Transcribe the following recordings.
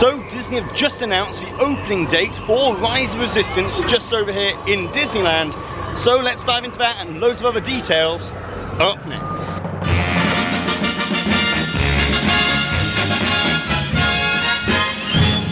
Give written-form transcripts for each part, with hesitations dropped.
So Disney have just announced the opening date for Rise of Resistance just over here in Disneyland. So let's dive into that and loads of other details up next.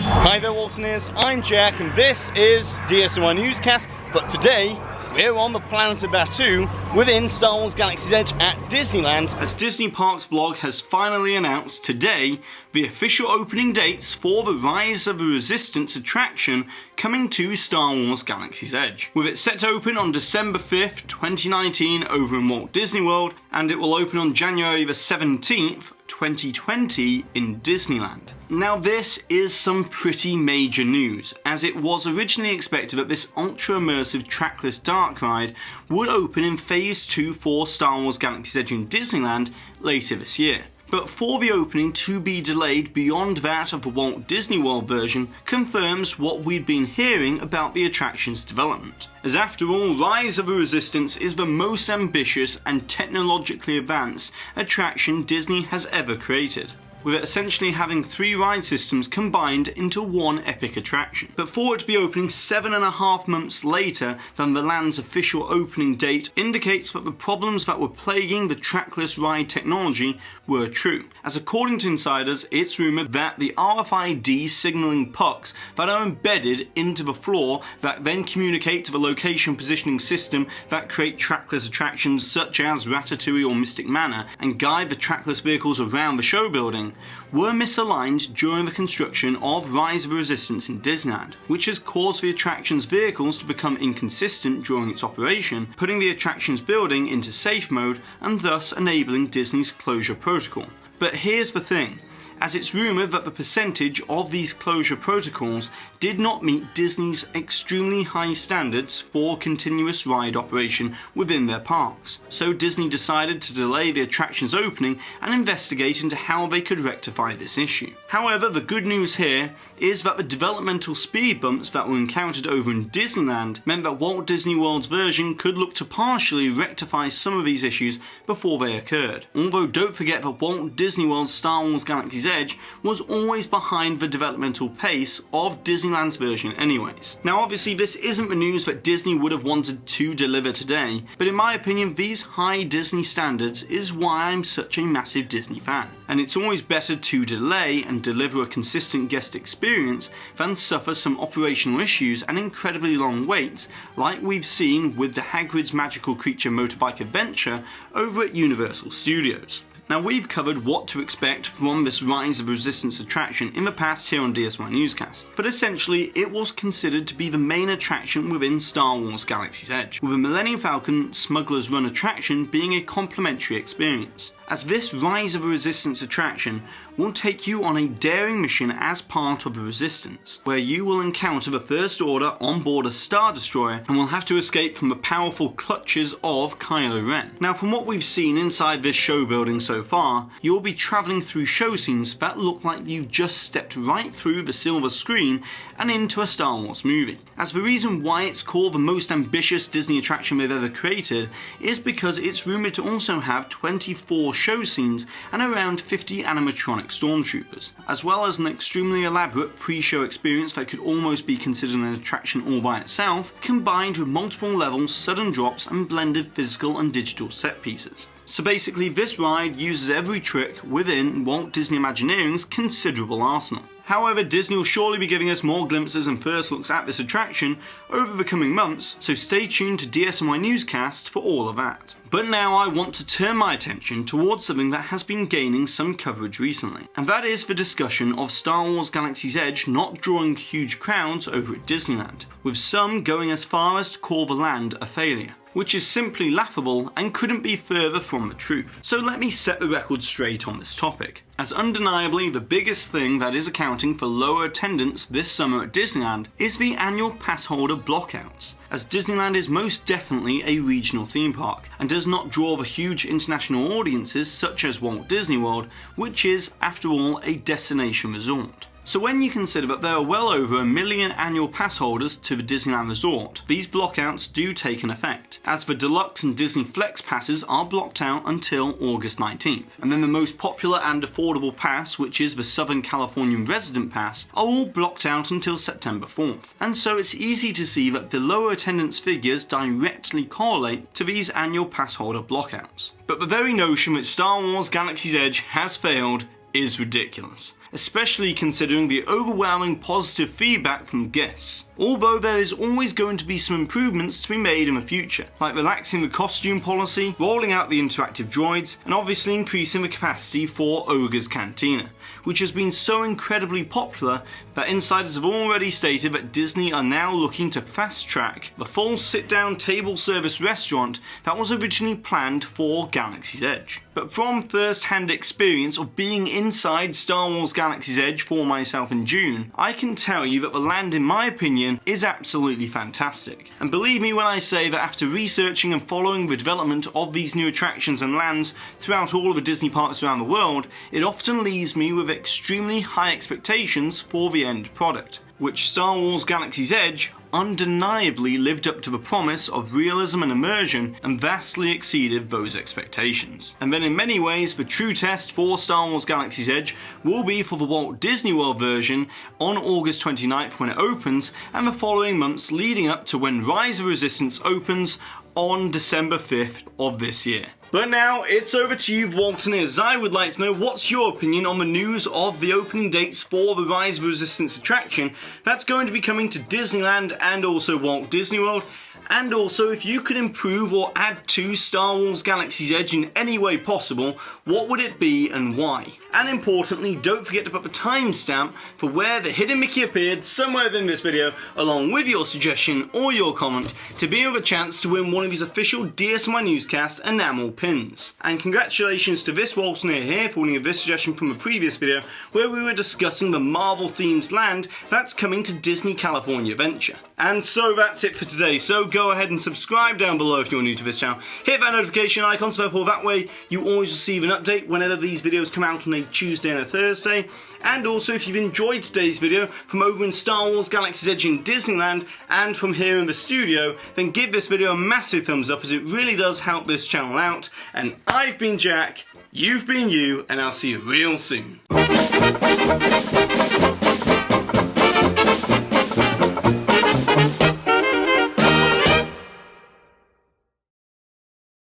Hi there Waltoneers, I'm Jack and this is DSNY Newscast, but today we're on the planet of Batuu within Star Wars Galaxy's Edge at Disneyland, as Disney Parks blog has finally announced today the official opening dates for the Rise of the Resistance attraction coming to Star Wars Galaxy's Edge. With it set to open on December 5th, 2019 over in Walt Disney World, and it will open on January the 17th, 2020 in Disneyland. Now this is some pretty major news, as it was originally expected that this ultra-immersive trackless dark ride would open in Phase 2 for Star Wars Galaxy's Edge in Disneyland later this year. But for the opening to be delayed beyond that of the Walt Disney World version confirms what we'd been hearing about the attraction's development. As after all, Rise of the Resistance is the most ambitious and technologically advanced attraction Disney has ever created, with it essentially having 3 ride systems combined into one epic attraction. But for it to be opening 7.5 months later than the land's official opening date indicates that the problems that were plaguing the trackless ride technology were true, as according to insiders, it's rumoured that the RFID signalling pucks that are embedded into the floor that then communicate to the location positioning system that create trackless attractions such as Ratatouille or Mystic Manor and guide the trackless vehicles around the show building were misaligned during the construction of Rise of the Resistance in Disneyland, which has caused the attraction's vehicles to become inconsistent during its operation, putting the attraction's building into safe mode and thus enabling Disney's closure protocol. But here's the thing, as it's rumoured that the percentage of these closure protocols did not meet Disney's extremely high standards for continuous ride operation within their parks. So Disney decided to delay the attraction's opening and investigate into how they could rectify this issue. However, the good news here is that the developmental speed bumps that were encountered over in Disneyland meant that Walt Disney World's version could look to partially rectify some of these issues before they occurred. Although don't forget that Walt Disney World's Star Wars Galaxy's Edge was always behind the developmental pace of Disneyland's version anyways. Now obviously this isn't the news that Disney would have wanted to deliver today, but in my opinion these high Disney standards is why I'm such a massive Disney fan. And it's always better to delay and deliver a consistent guest experience than suffer some operational issues and incredibly long waits like we've seen with the Hagrid's Magical Creature Motorbike Adventure over at Universal Studios. Now we've covered what to expect from this Rise of Resistance attraction in the past here on DSNY Newscast, but essentially it was considered to be the main attraction within Star Wars Galaxy's Edge, with the Millennium Falcon Smuggler's Run attraction being a complementary experience, as this Rise of the Resistance attraction will take you on a daring mission as part of the Resistance, where you will encounter the First Order on board a Star Destroyer and will have to escape from the powerful clutches of Kylo Ren. Now from what we've seen inside this show building so far, you'll be travelling through show scenes that look like you've just stepped right through the silver screen and into a Star Wars movie. As the reason why it's called the most ambitious Disney attraction they've ever created is because it's rumoured to also have 24 show scenes and around 50 animatronic stormtroopers, as well as an extremely elaborate pre-show experience that could almost be considered an attraction all by itself, combined with multiple levels, sudden drops and blended physical and digital set pieces. So basically this ride uses every trick within Walt Disney Imagineering's considerable arsenal. However, Disney will surely be giving us more glimpses and first looks at this attraction over the coming months, so stay tuned to DSNY Newscast for all of that. But now I want to turn my attention towards something that has been gaining some coverage recently, and that is the discussion of Star Wars Galaxy's Edge not drawing huge crowds over at Disneyland, with some going as far as to call the land a failure, which is simply laughable and couldn't be further from the truth. So let me set the record straight on this topic, as undeniably the biggest thing that is accounting for lower attendance this summer at Disneyland is the annual pass holder blockouts, as Disneyland is most definitely a regional theme park and does not draw the huge international audiences such as Walt Disney World, which is, after all, a destination resort. So when you consider that there are well over 1 million annual pass holders to the Disneyland Resort, these blockouts do take an effect, as the Deluxe and Disney Flex passes are blocked out until August 19th. And then the most popular and affordable pass, which is the Southern California Resident Pass, are all blocked out until September 4th. And so it's easy to see that the lower attendance figures directly correlate to these annual pass holder blockouts. But the very notion that Star Wars Galaxy's Edge has failed is ridiculous, especially considering the overwhelming positive feedback from guests. Although there is always going to be some improvements to be made in the future, like relaxing the costume policy, rolling out the interactive droids, and obviously increasing the capacity for Ogre's Cantina, which has been so incredibly popular that insiders have already stated that Disney are now looking to fast-track the full sit-down table service restaurant that was originally planned for Galaxy's Edge. But from first-hand experience of being inside Star Wars Galaxy's Edge for myself in June, I can tell you that the land, in my opinion, is absolutely fantastic. And believe me when I say that after researching and following the development of these new attractions and lands throughout all of the Disney parks around the world, it often leaves me with extremely high expectations for the end product, which Star Wars Galaxy's Edge undeniably lived up to the promise of realism and immersion and vastly exceeded those expectations. And then in many ways, the true test for Star Wars Galaxy's Edge will be for the Walt Disney World version on August 29th when it opens, and the following months leading up to when Rise of Resistance opens on December 5th of this year. But now it's over to you, Waltoneers. I would like to know what's your opinion on the news of the opening dates for the Rise of Resistance attraction that's going to be coming to Disneyland and also Walt Disney World. And also, if you could improve or add to Star Wars Galaxy's Edge in any way possible, what would it be and why? And importantly, don't forget to put the timestamp for where the hidden Mickey appeared somewhere within this video, along with your suggestion or your comment, to be with a chance to win one of these official DSNY Newscast enamel pins. And congratulations to this Waltoneer here for winning this suggestion from a previous video where we were discussing the Marvel themed land that's coming to Disney California Adventure. And so that's it for today, so go ahead and subscribe down below if you're new to this channel. Hit that notification icon so therefore that way you always receive an update whenever these videos come out on a Tuesday and a Thursday. And also, if you've enjoyed today's video from over in Star Wars Galaxy's Edge in Disneyland and from here in the studio, then give this video a massive thumbs up as it really does help this channel out. And I've been Jack, you've been you, and I'll see you real soon.